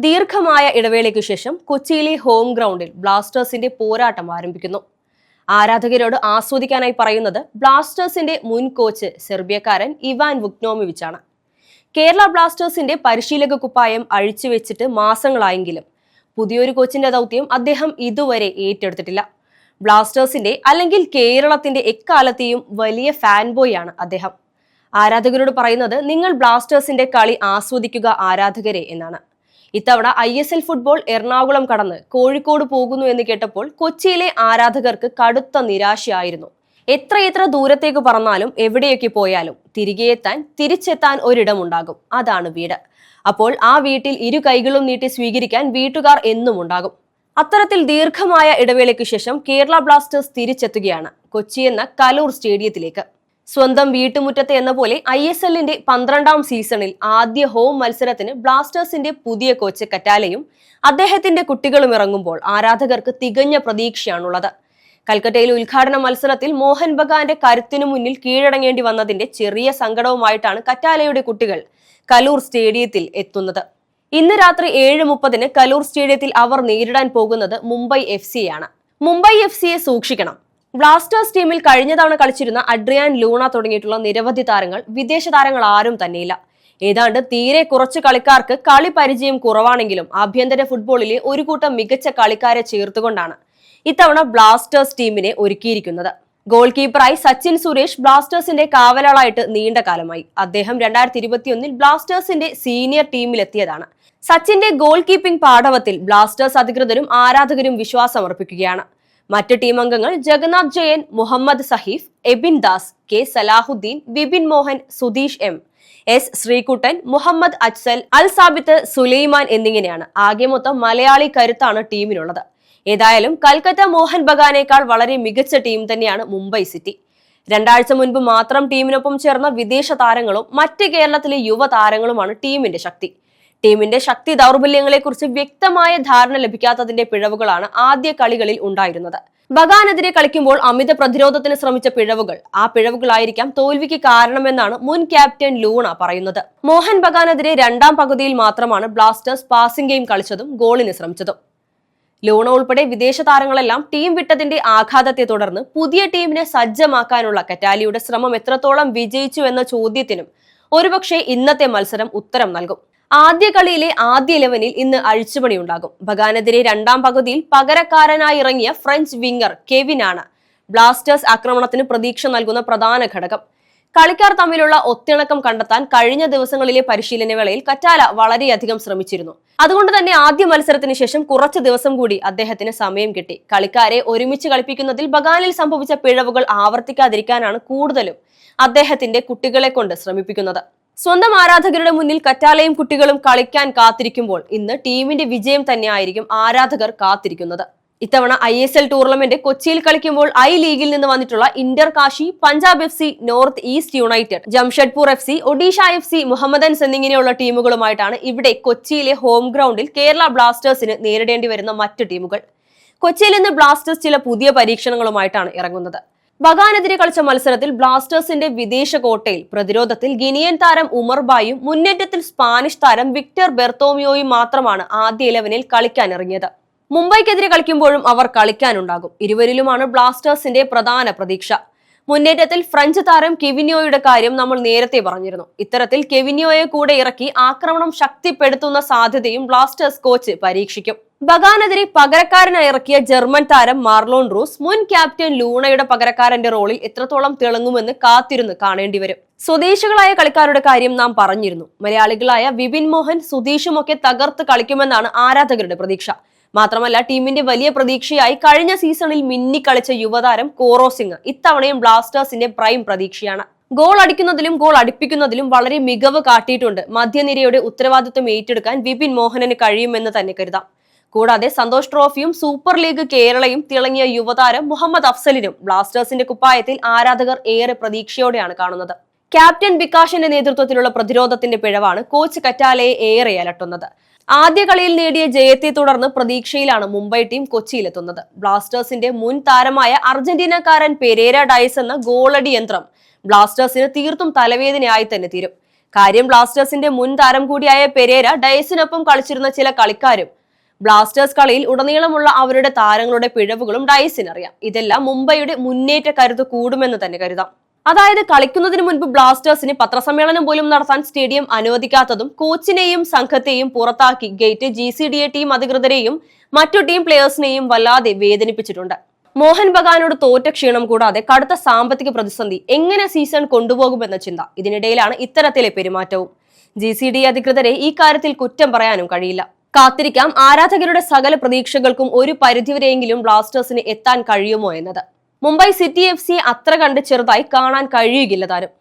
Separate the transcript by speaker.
Speaker 1: ദീർഘമായ ഇടവേളയ്ക്കു ശേഷം കൊച്ചിയിലെ ഹോം ഗ്രൗണ്ടിൽ ബ്ലാസ്റ്റേഴ്സിന്റെ പോരാട്ടം ആരംഭിക്കുന്നു. ആരാധകരോട് ആസ്വദിക്കാനായി പറയുന്നത് ബ്ലാസ്റ്റേഴ്സിന്റെ മുൻ കോച്ച് സെർബിയക്കാരൻ ഇവാൻ വുക്നോവിച്ച് ആണ്. കേരള ബ്ലാസ്റ്റേഴ്സിന്റെ പരിശീലക കുപ്പായം അഴിച്ചുവെച്ചിട്ട് മാസങ്ങളായെങ്കിലും പുതിയൊരു കോച്ചിന്റെ ദൗത്യം അദ്ദേഹം ഇതുവരെ ഏറ്റെടുത്തിട്ടില്ല. ബ്ലാസ്റ്റേഴ്സിന്റെ അല്ലെങ്കിൽ കേരളത്തിന്റെ എക്കാലത്തെയും വലിയ ഫാൻ ബോയ് ആണ് അദ്ദേഹം. ആരാധകരോട് പറയുന്നത്, നിങ്ങൾ ബ്ലാസ്റ്റേഴ്സിന്റെ കളി ആസ്വദിക്കുക ആരാധകരെ എന്നാണ്. ഇത്തവണ ISL ഫുട്ബോൾ എറണാകുളം കടന്ന് കോഴിക്കോട് പോകുന്നു എന്ന് കേട്ടപ്പോൾ കൊച്ചിയിലെ ആരാധകർക്ക് കടുത്ത നിരാശയായിരുന്നു. എത്രയെത്ര ദൂരത്തേക്ക് പറന്നാലും എവിടെയൊക്കെ പോയാലും തിരിച്ചെത്താൻ ഒരിടമുണ്ടാകും. അതാണ് വീട്. അപ്പോൾ ആ വീട്ടിൽ ഇരു കൈകളും നീട്ടി സ്വീകരിക്കാൻ വീട്ടുകാർ എന്നും ഉണ്ടാകും. അത്തരത്തിൽ ദീർഘമായ ഇടവേളയ്ക്ക് ശേഷം കേരള ബ്ലാസ്റ്റേഴ്സ് തിരിച്ചെത്തുകയാണ് കൊച്ചി എന്ന കലൂർ സ്റ്റേഡിയത്തിലേക്ക്. സ്വന്തം വീട്ടുമുറ്റത്തെ എന്ന പോലെ ISLന്റെ 12ാം സീസണിൽ ആദ്യ ഹോം മത്സരത്തിന് ബ്ലാസ്റ്റേഴ്സിന്റെ പുതിയ കോച്ച് കറ്റാലയും അദ്ദേഹത്തിന്റെ കുട്ടികളും ഇറങ്ങുമ്പോൾ ആരാധകർക്ക് തികഞ്ഞ പ്രതീക്ഷയാണുള്ളത്. കൽക്കട്ടയിലെ ഉദ്ഘാടന മത്സരത്തിൽ മോഹൻ ബഗാന്റെ കരുത്തിനു മുന്നിൽ കീഴടങ്ങേണ്ടി വന്നതിന്റെ ചെറിയ സങ്കടവുമായിട്ടാണ് കറ്റാലയുടെ കുട്ടികൾ കലൂർ സ്റ്റേഡിയത്തിൽ എത്തുന്നത്. ഇന്ന് രാത്രി 7:30 കലൂർ സ്റ്റേഡിയത്തിൽ അവർ നേരിടാൻ പോകുന്നത് മുംബൈ FC യാണ്. മുംബൈ FC യെ സൂക്ഷിക്കണം. ബ്ലാസ്റ്റേഴ്സ് ടീമിൽ കഴിഞ്ഞ തവണ കളിച്ചിരുന്ന അഡ്രിയാൻ ലൂണ തുടങ്ങിയിട്ടുള്ള നിരവധി താരങ്ങൾ വിദേശ താരങ്ങൾ ആരും തന്നെയില്ല. ഏതാണ്ട് തീരെ കുറച്ച് കളിക്കാർക്ക് കളി പരിചയം കുറവാണെങ്കിലും ആഭ്യന്തര ഫുട്ബോളിലെ ഒരു കൂട്ടം മികച്ച കളിക്കാരെ ചേർത്തുകൊണ്ടാണ് ഇത്തവണ ബ്ലാസ്റ്റേഴ്സ് ടീമിനെ ഒരുക്കിയിരിക്കുന്നത്. ഗോൾ കീപ്പറായി സച്ചിൻ സുരേഷ് ബ്ലാസ്റ്റേഴ്സിന്റെ കാവലാളായിട്ട് നീണ്ട കാലമായി. അദ്ദേഹം 2021 ബ്ലാസ്റ്റേഴ്സിന്റെ സീനിയർ ടീമിലെത്തിയതാണ്. സച്ചിന്റെ ഗോൾ കീപ്പിംഗ് പാടവത്തിൽ ബ്ലാസ്റ്റേഴ്സ് അധികൃതരും ആരാധകരും വിശ്വാസമർപ്പിക്കുകയാണ്. മറ്റ് ടീം അംഗങ്ങൾ Jagannath Jayan, Muhammad Saheef, Ebin Das, K Salahuddin, Vipin Mohan, Sudheesh M, S Sreekuttan, Muhammad Ajsal, Al Sabith, Sulaiman എന്നിങ്ങനെയാണ്. ആകെ മൊത്തം മലയാളി കരുത്താണ് ടീമിനുള്ളത്. ഏതായാലും കൽക്കത്ത മോഹൻ ബഗാനേക്കാൾ വളരെ മികച്ച ടീം തന്നെയാണ് മുംബൈ സിറ്റി. 2 ആഴ്ച മുൻപ് മാത്രം ടീമിനൊപ്പം ചേർന്ന വിദേശ താരങ്ങളും മറ്റ് കേരളത്തിലെ യുവതാരങ്ങളുമാണ് ടീമിന്റെ ശക്തി. ടീമിന്റെ ശക്തി ദൗർബല്യങ്ങളെക്കുറിച്ച് വ്യക്തമായ ധാരണ ലഭിക്കാത്തതിന്റെ പിഴവുകളാണ് ആദ്യ കളികളിൽ ഉണ്ടായിരുന്നത്. ബഗാനെതിരെ കളിക്കുമ്പോൾ അമിത പ്രതിരോധത്തിന് ശ്രമിച്ച പിഴവുകൾ ആ പിഴവുകളായിരിക്കാം തോൽവിക്ക് കാരണമെന്നാണ് മുൻ ക്യാപ്റ്റൻ ലൂണ പറയുന്നത്. മോഹൻ ബഗാനെതിരെ 2ാം പകുതിയിൽ മാത്രമാണ് ബ്ലാസ്റ്റേഴ്സ് പാസിംഗ് ഗെയിം കളിച്ചതും ഗോളിന് ശ്രമിച്ചതും. ലൂണ ഉൾപ്പെടെ വിദേശ താരങ്ങളെല്ലാം ടീം വിട്ടതിന്റെ ആഘാതത്തെ തുടർന്ന് പുതിയ ടീമിനെ സജ്ജമാക്കാനുള്ള കറ്റാലിയുടെ ശ്രമം എത്രത്തോളം വിജയിച്ചു എന്ന ചോദ്യത്തിനും ഒരുപക്ഷെ ഇന്നത്തെ മത്സരം ഉത്തരം നൽകും. ആദ്യ കളിയിലെ ആദ്യ 11-ൽ ഇന്ന് അഴിച്ചുപണിയുണ്ടാകും. ബഗാനെതിരെ 2ാം പകുതിയിൽ പകരക്കാരനായി ഇറങ്ങിയ ഫ്രഞ്ച് വിംഗർ കെവിനാണ് ബ്ലാസ്റ്റേഴ്സ് ആക്രമണത്തിന് പ്രതീക്ഷ നൽകുന്ന പ്രധാന ഘടകം. കളിക്കാർ തമ്മിലുള്ള ഒത്തിണക്കം കണ്ടെത്താൻ കഴിഞ്ഞ ദിവസങ്ങളിലെ പരിശീലന വേളയിൽ കറ്റാല വളരെയധികം ശ്രമിച്ചിരുന്നു. അതുകൊണ്ട് തന്നെ ആദ്യ മത്സരത്തിന് ശേഷം കുറച്ച് ദിവസം കൂടി അദ്ദേഹത്തിന് സമയം കിട്ടി. കളിക്കാരെ ഒരുമിച്ച് കളിപ്പിക്കുന്നതിൽ ബഗാനിൽ സംഭവിച്ച പിഴവുകൾ ആവർത്തിക്കാതിരിക്കാനാണ് കൂടുതലും അദ്ദേഹത്തിന്റെ കുട്ടികളെ കൊണ്ട് ശ്രമിപ്പിക്കുന്നത്. സ്വന്തം ആരാധകരുടെ മുന്നിൽ കറ്റാലയും കുട്ടികളും കളിക്കാൻ കാത്തിരിക്കുമ്പോൾ ഇന്ന് ടീമിന്റെ വിജയം തന്നെയായിരിക്കും ആരാധകർ കാത്തിരിക്കുന്നത്. ഇത്തവണ ISL ടൂർണമെന്റ് കൊച്ചിയിൽ കളിക്കുമ്പോൾ ലീഗിൽ നിന്ന് വന്നിട്ടുള്ള Inter Kashi, Punjab FC, north east United, Jamshedpur FC, Odisha FC, Mohammedans എന്നിങ്ങനെയുള്ള ടീമുകളുമായിട്ടാണ് ഇവിടെ കൊച്ചിയിലെ ഹോം ഗ്രൗണ്ടിൽ കേരള ബ്ലാസ്റ്റേഴ്സിന് നേരിടേണ്ടി വരുന്ന മറ്റ് ടീമുകൾ. കൊച്ചിയിൽ നിന്ന് ബ്ലാസ്റ്റേഴ്സ് ചില പുതിയ പരീക്ഷണങ്ങളുമായിട്ടാണ് ഇറങ്ങുന്നത്. ബഗാനെതിരെ കളിച്ച മത്സരത്തിൽ ബ്ലാസ്റ്റേഴ്സിന്റെ വിദേശ കോട്ടയിൽ പ്രതിരോധത്തിൽ ഗിനിയൻ താരം ഉമർബായും മുന്നേറ്റത്തിൽ സ്പാനിഷ് താരം വിക്ടർ ബെർത്തോമിയോയും മാത്രമാണ് ആദ്യ 11-ൽ കളിക്കാനിറങ്ങിയത്. മുംബൈക്കെതിരെ കളിക്കുമ്പോഴും അവർ കളിക്കാനുണ്ടാകും. ഇരുവരിലുമാണ് ബ്ലാസ്റ്റേഴ്സിന്റെ പ്രധാന പ്രതീക്ഷ. മുന്നേറ്റത്തിൽ ഫ്രഞ്ച് താരം കെവിനിയോയുടെ കാര്യം നമ്മൾ നേരത്തെ പറഞ്ഞിരുന്നു. ഇത്തരത്തിൽ കെവിനിയോയെ കൂടെ ഇറക്കി ആക്രമണം ശക്തിപ്പെടുത്തുന്ന സാധ്യതയും ബ്ലാസ്റ്റേഴ്സ് കോച്ച് പരീക്ഷിക്കും. ബഗാനെതിരെ പകരക്കാരനായി ഇറക്കിയ ജർമ്മൻ താരം മാർലോൺ റൂസ് മുൻ ക്യാപ്റ്റൻ ലൂണയുടെ പകരക്കാരന്റെ റോളിൽ എത്രത്തോളം തിളങ്ങുമെന്ന് കാത്തിരുന്ന് കാണേണ്ടി വരും. സ്വദേശികളായ കളിക്കാരുടെ കാര്യം നാം പറഞ്ഞിരുന്നു. മലയാളികളായ വിപിൻ മോഹൻ, സുധീഷും ഒക്കെ തകർത്ത് കളിക്കുമെന്നാണ് ആരാധകരുടെ പ്രതീക്ഷ. മാത്രമല്ല ടീമിന്റെ വലിയ പ്രതീക്ഷയായി കഴിഞ്ഞ സീസണിൽ മിന്നിക്കളിച്ച യുവതാരം കോറോ സിംഗ് ഇത്തവണയും ബ്ലാസ്റ്റേഴ്സിന്റെ പ്രൈം പ്രതീക്ഷയാണ്. ഗോൾ അടിക്കുന്നതിലും ഗോൾ അടുപ്പിക്കുന്നതിലും വളരെ മികവ് കാട്ടിയിട്ടുണ്ട്. മധ്യനിരയുടെ ഉത്തരവാദിത്വം ഏറ്റെടുക്കാൻ വിപിൻ മോഹനന് കഴിയുമെന്ന് തന്നെ കരുതാം. കൂടാതെ സന്തോഷ് ട്രോഫിയും സൂപ്പർ ലീഗ് കേരളയും തിളങ്ങിയ യുവതാരം മുഹമ്മദ് അഫ്സലിനും ബ്ലാസ്റ്റേഴ്സിന്റെ കുപ്പായത്തിൽ ആരാധകർ ഏറെ പ്രതീക്ഷയോടെയാണ് കാണുന്നത്. ക്യാപ്റ്റൻ ബികാഷിന്റെ നേതൃത്വത്തിലുള്ള പ്രതിരോധത്തിന്റെ പിഴവാണ് കോച്ച് കറ്റാലയെ ഏറെ അലട്ടുന്നത്. ആദ്യ കളിയിൽ നേടിയ ജയത്തെ തുടർന്ന് പ്രതീക്ഷയിലാണ് മുംബൈ ടീം കൊച്ചിയിലെത്തുന്നത്. ബ്ലാസ്റ്റേഴ്സിന്റെ മുൻ താരമായ അർജന്റീനക്കാരൻ പെരേര ഡയസ് എന്ന ഗോളടി യന്ത്രം ബ്ലാസ്റ്റേഴ്സിന് തീർത്തും തലവേദനയായി തന്നെ തീരും. കാര്യം ബ്ലാസ്റ്റേഴ്സിന്റെ മുൻ താരം കൂടിയായ പെരേര ഡയസിനൊപ്പം കളിച്ചിരുന്ന ചില കളിക്കാരും ബ്ലാസ്റ്റേഴ്സ് കളിയിൽ ഉടനീളമുള്ള അവരുടെ താരങ്ങളുടെ പിഴവുകളും ഡയസിനറിയാം. ഇതെല്ലാം മുംബൈയുടെ മുന്നേറ്റ കരുത്ത് കൂടുമെന്ന് തന്നെ കരുതാം. അതായത് കളിക്കുന്നതിന് മുൻപ് ബ്ലാസ്റ്റേഴ്സിന് പത്രസമ്മേളനം പോലും നടത്താൻ സ്റ്റേഡിയം അനുവദിക്കാത്തതും കോച്ചിനെയും സംഘത്തെയും പുറത്താക്കി ഗേറ്റ് GCDA ടീം അധികൃതരെയും മറ്റു ടീം പ്ലേയേഴ്സിനെയും വല്ലാതെ വേദനിപ്പിച്ചിട്ടുണ്ട്. മോഹൻ ബഗാനോട് തോറ്റ ക്ഷീണം കൂടാതെ കടുത്ത സാമ്പത്തിക പ്രതിസന്ധി എങ്ങനെ സീസൺ കൊണ്ടുപോകുമെന്ന ചിന്ത. ഇതിനിടയിലാണ് ഇത്തരത്തിലെ പെരുമാറ്റവും. GCDA അധികൃതരെ ഈ കാര്യത്തിൽ കുറ്റം പറയാനും കഴിയില്ല. കാത്തിരിക്കാം ആരാധകരുടെ സകല പ്രതീക്ഷകൾക്കും ഒരു പരിധിവരെയെങ്കിലും ബ്ലാസ്റ്റേഴ്സിന് എത്താൻ കഴിയുമോ എന്നത്. മുംബൈ സിറ്റി FC അത്ര കണ്ട് ചെറുതായി കാണാൻ കഴിയുകയില്ല താനും.